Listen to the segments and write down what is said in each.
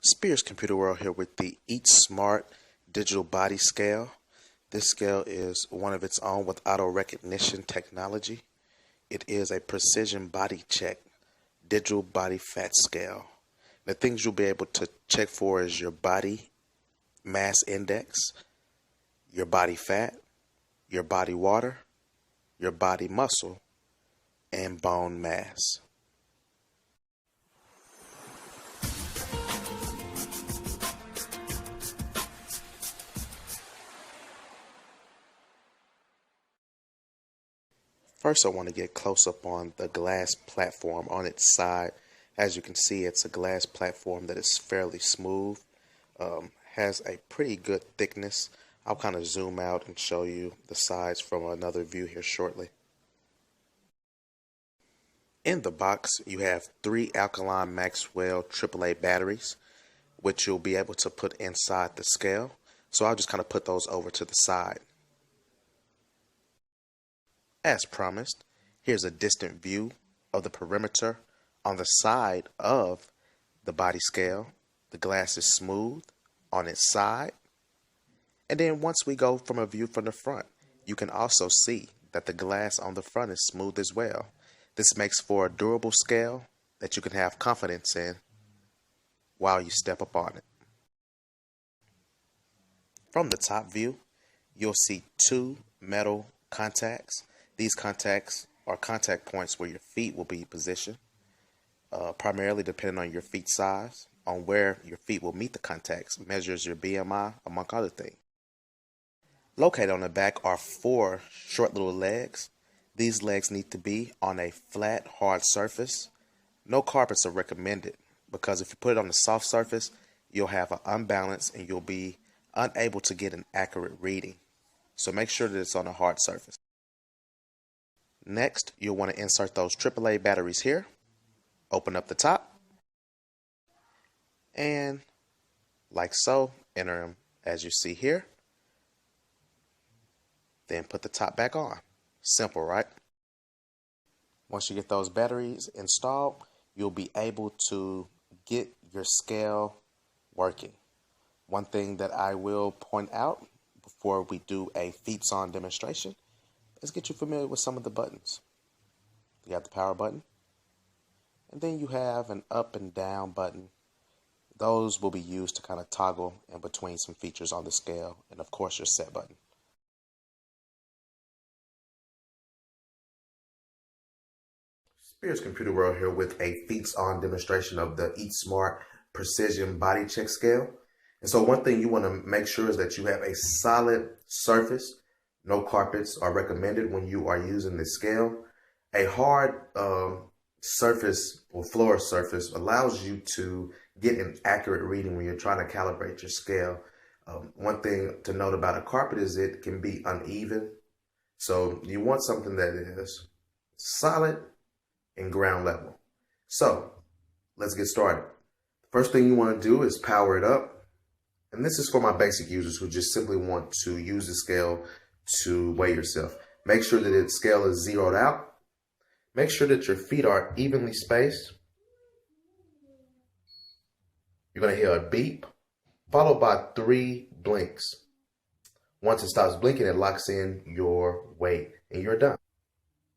Spears Computer World here with the Eat Smart digital body scale. This scale is one of its own with auto recognition technology. It is a precision body check digital body fat scale. The things you'll be able to check for is your body mass index, your body fat, your body water, your body muscle, and bone mass. First, I want to get close up on the glass platform on its side. As you can see, it's a glass platform that is fairly smooth, has a pretty good thickness. I'll kind of zoom out and show you the sides from another view here shortly. In the box, you have 3 alkaline Maxwell AAA batteries, which you'll be able to put inside the scale. So I'll just kind of put those over to the side. As promised, here's a distant view of the perimeter on the side of the body scale. The glass is smooth on its side. And then once we go from a view from the front, you can also see that the glass on the front is smooth as well. This makes for a durable scale that you can have confidence in while you step up on it. From the top view, you'll see 2 metal contacts. These contacts are contact points where your feet will be positioned, primarily depending on your feet size. On where your feet will meet the contacts measures your BMI, among other things. Located on the back are 4 short little legs. These legs need to be on a flat, hard surface. No carpets are recommended because if you put it on a soft surface, you'll have an unbalance and you'll be unable to get an accurate reading. So make sure that it's on a hard surface. Next, you'll want to insert those AAA batteries here. Open up the top. And like so, enter them as you see here. Then put the top back on. Simple, right? Once you get those batteries installed, you'll be able to get your scale working. One thing that I will point out before we do a feats on demonstration is get you familiar with some of the buttons. You have the power button, and then you have an up and down button. Those will be used to kind of toggle in between some features on the scale, and of course your set button. Spears Computer World here with a feats on demonstration of the Eat Smart Precision Body Check Scale. And so one thing you want to make sure is that you have a solid surface. No carpets are recommended when you are using this scale. A hard surface or floor surface allows you to get an accurate reading when you're trying to calibrate your scale. One thing to note about a carpet is it can be uneven. So you want something that is solid and ground level. So let's get started. First thing you want to do is power it up. And this is for my basic users who just simply want to use the scale to weigh yourself. Make sure that the scale is zeroed out. Make sure that your feet are evenly spaced. You're going to hear a beep, followed by 3 blinks. Once it stops blinking, it locks in your weight and you're done.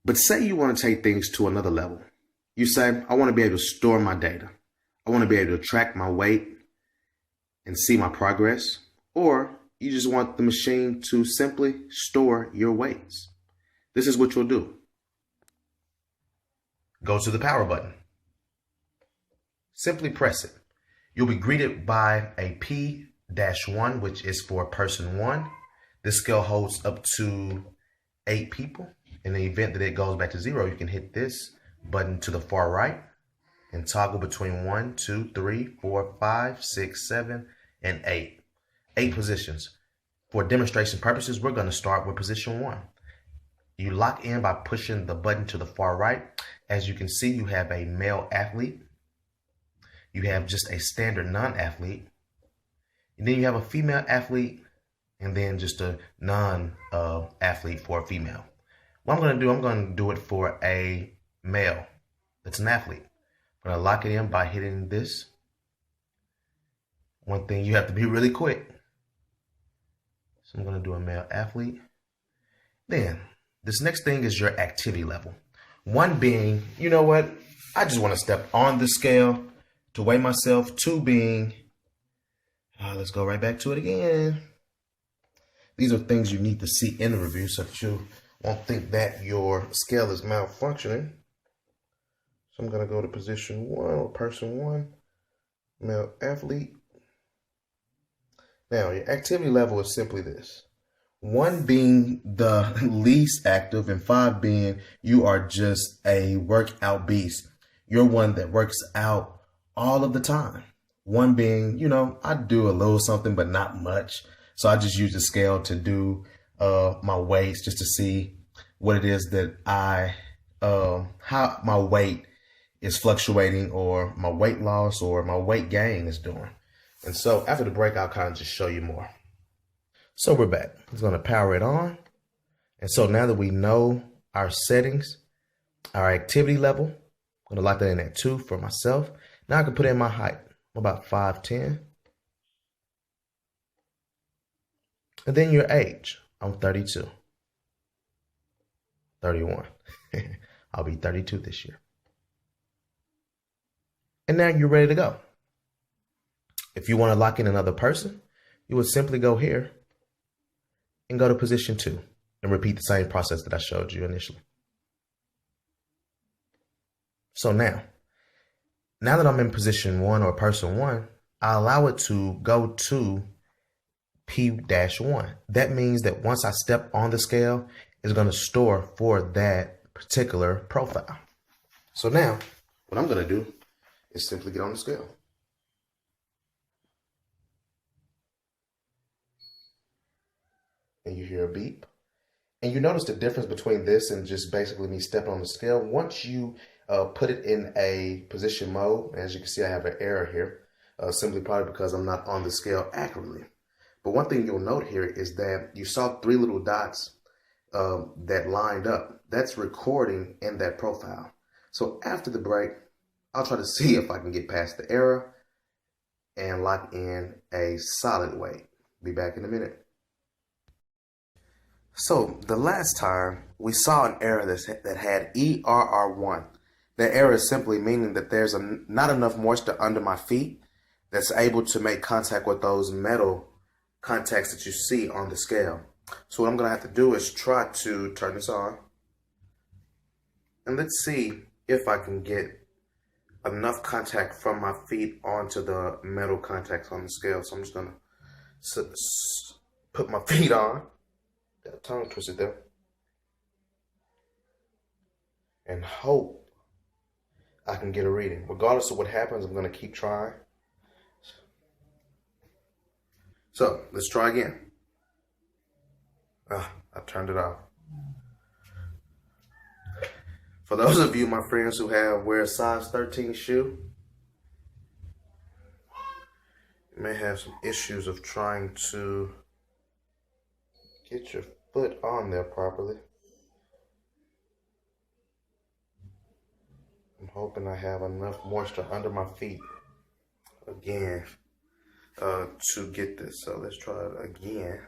But say you want to take things to another level. You say, I want to be able to store my data. I want to be able to track my weight and see my progress. Or you just want the machine to simply store your weights. This is what you'll do. Go to the power button. Simply press it. You'll be greeted by a P-1, which is for person 1. This scale holds up to 8 people. In the event that it goes back to 0, you can hit this button to the far right and toggle between 1, 2, 3, 4, 5, 6, 7, and 8. 8 positions. For demonstration purposes, we're going to start with position 1. You lock in by pushing the button to the far right. As you can see, you have a male athlete. You have just a standard non-athlete. And then you have a female athlete, and then just a non-athlete for a female. What I'm going to do it for a male that's an athlete. I'm going to lock it in by hitting this. One thing, you have to be really quick. So I'm going to do a male athlete. Then this next thing is your activity level. One being, you know what? I just want to step on the scale to weigh myself. Two being, let's go right back to it again. These are things you need to see in the review so that you won't think that your scale is malfunctioning. So I'm going to go to position 1 or person 1, male athlete. Now, your activity level is simply this. 1 being the least active and 5 being you are just a workout beast. You're one that works out all of the time. 1 being, you know, I do a little something, but not much. So I just use the scale to do my weights just to see what it is that how my weight is fluctuating, or my weight loss or my weight gain is doing. And so after the break, I'll kind of just show you more. So we're back. I'm going to power it on. And so now that we know our settings, our activity level, I'm going to lock that in at 2 for myself. Now I can put in my height. I'm about 5'10". And then your age. I'm 32. 31. I'll be 32 this year. And now you're ready to go. If you want to lock in another person, you would simply go here and go to position 2 and repeat the same process that I showed you initially. So now that I'm in position 1 or person 1, I allow it to go to P-1. That means that once I step on the scale, it's going to store for that particular profile. So now what I'm going to do is simply get on the scale. And you hear a beep. And you notice the difference between this and just basically me stepping on the scale. Once you put it in a position mode, as you can see, I have an error here, simply probably because I'm not on the scale accurately. But one thing you'll note here is that you saw 3 little dots that lined up. That's recording in that profile. So after the break, I'll try to see if I can get past the error and lock in a solid weight. Be back in a minute. So the last time we saw an error that had ERR1. That error is simply meaning that there's not enough moisture under my feet that's able to make contact with those metal contacts that you see on the scale. So what I'm going to have to do is try to turn this on. And let's see if I can get enough contact from my feet onto the metal contacts on the scale. So I'm just going to put my feet on. Got a tongue twisted there. And hope I can get a reading. Regardless of what happens, I'm going to keep trying. So let's try again. I turned it off. For those of you, my friends, who wear a size 13 shoe, you may have some issues of trying to get your foot on there properly. I'm hoping I have enough moisture under my feet again to get this. So let's try it again,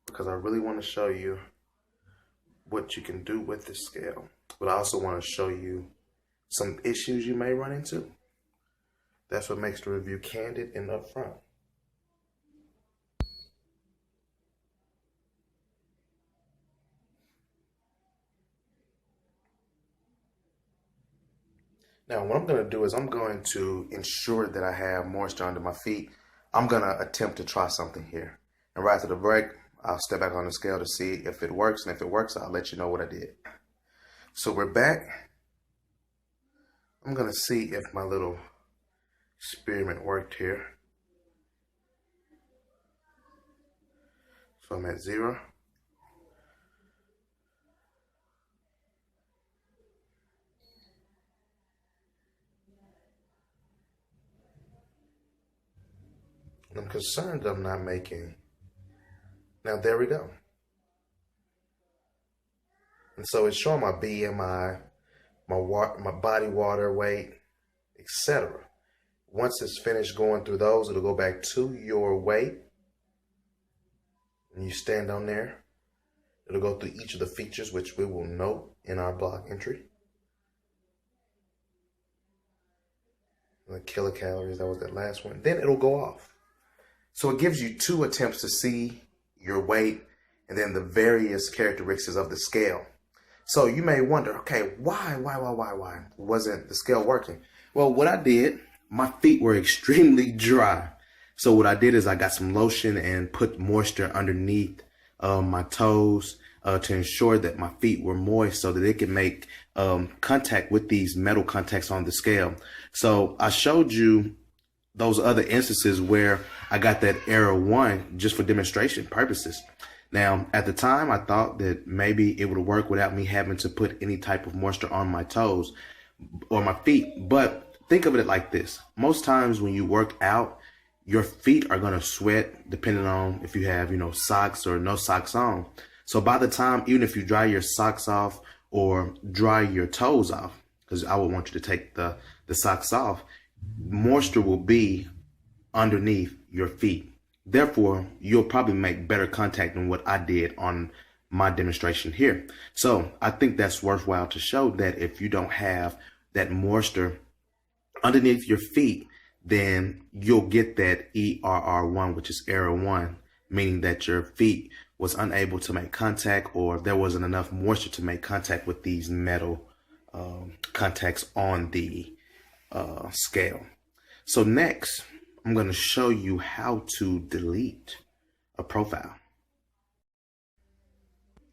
because I really want to show you what you can do with this scale. But I also want to show you some issues you may run into. That's what makes the review candid and upfront. Now, what I'm going to do is I'm going to ensure that I have moisture under my feet. I'm going to attempt to try something here. And right after the break, I'll step back on the scale to see if it works. And if it works, I'll let you know what I did. So we're back. I'm going to see if my little experiment worked here. So I'm at 0. I'm concerned I'm not making. Now there we go. And so it's showing my BMI, my body water weight, etc. Once it's finished going through those, it'll go back to your weight. And you stand on there. It'll go through each of the features, which we will note in our blog entry. The kilocalories, that was that last one. Then it'll go off. So it gives you 2 attempts to see your weight and then the various characteristics of the scale. So you may wonder, okay, why wasn't the scale working? Well, what I did, my feet were extremely dry. So what I did is I got some lotion and put moisture underneath my toes to ensure that my feet were moist so that it could make contact with these metal contacts on the scale. So I showed you those other instances where I got that error 1 just for demonstration purposes. Now, at the time, I thought that maybe it would work without me having to put any type of moisture on my toes or my feet. But think of it like this. Most times when you work out, your feet are going to sweat depending on if you have, socks or no socks on. So by the time, even if you dry your socks off or dry your toes off, because I would want you to take the socks off, moisture will be underneath your feet. Therefore, you'll probably make better contact than what I did on my demonstration here. So I think that's worthwhile to show that if you don't have that moisture underneath your feet, then you'll get that ERR1, which is error 1, meaning that your feet was unable to make contact or there wasn't enough moisture to make contact with these metal contacts on the scale. So next, I'm going to show you how to delete a profile.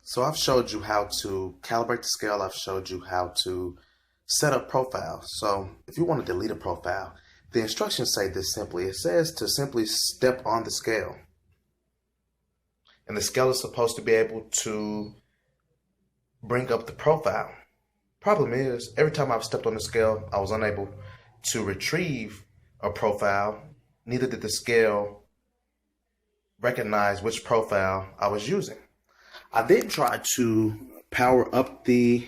So I've showed you how to calibrate the scale. I've showed you how to set up profiles. So if you want to delete a profile, the instructions say this simply. It says to simply step on the scale. And the scale is supposed to be able to bring up the profile. Problem is, every time I've stepped on the scale, I was unable to retrieve a profile. Neither did the scale recognize which profile I was using. I then tried to power up the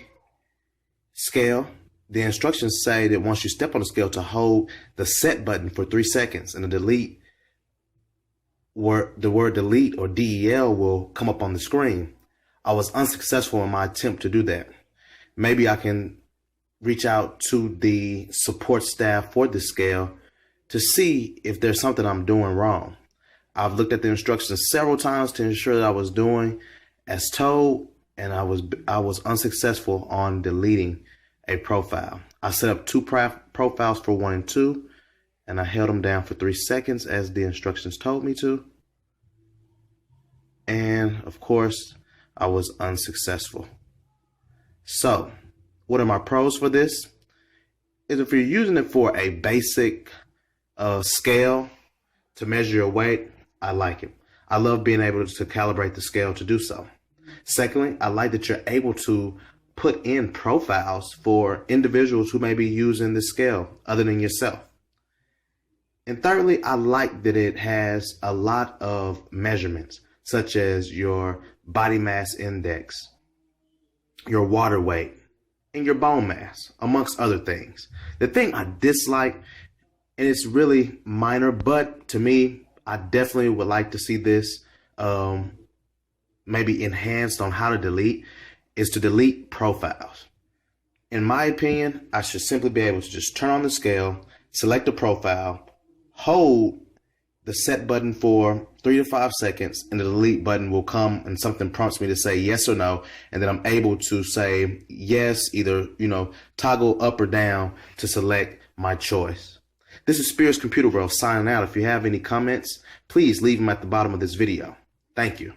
scale. The instructions say that once you step on the scale to hold the set button for 3 seconds and the delete the word delete or DEL will come up on the screen. I was unsuccessful in my attempt to do that. Maybe I can reach out to the support staff for the scale to see if there's something I'm doing wrong. I've looked at the instructions several times to ensure that I was doing as told, and I was unsuccessful on deleting a profile. I set up 2 profiles for 1 and 2, and I held them down for 3 seconds as the instructions told me to. And of course, I was unsuccessful. So, what are my pros for this? Is if you're using it for a basic scale to measure your weight, I like it. I love being able to calibrate the scale to do so. Secondly, I like that you're able to put in profiles for individuals who may be using the scale other than yourself. And thirdly, I like that it has a lot of measurements, such as your body mass index, your water weight, and your bone mass, amongst other things. The thing I dislike, and it's really minor, but to me, I definitely would like to see this maybe enhanced on how to delete, is to delete profiles. In my opinion, I should simply be able to just turn on the scale, select a profile, hold the set button for 3 to 5 seconds, and the delete button will come and something prompts me to say yes or no. And then I'm able to say yes, either, toggle up or down to select my choice. This is Spears Computer World signing out. If you have any comments, please leave them at the bottom of this video. Thank you.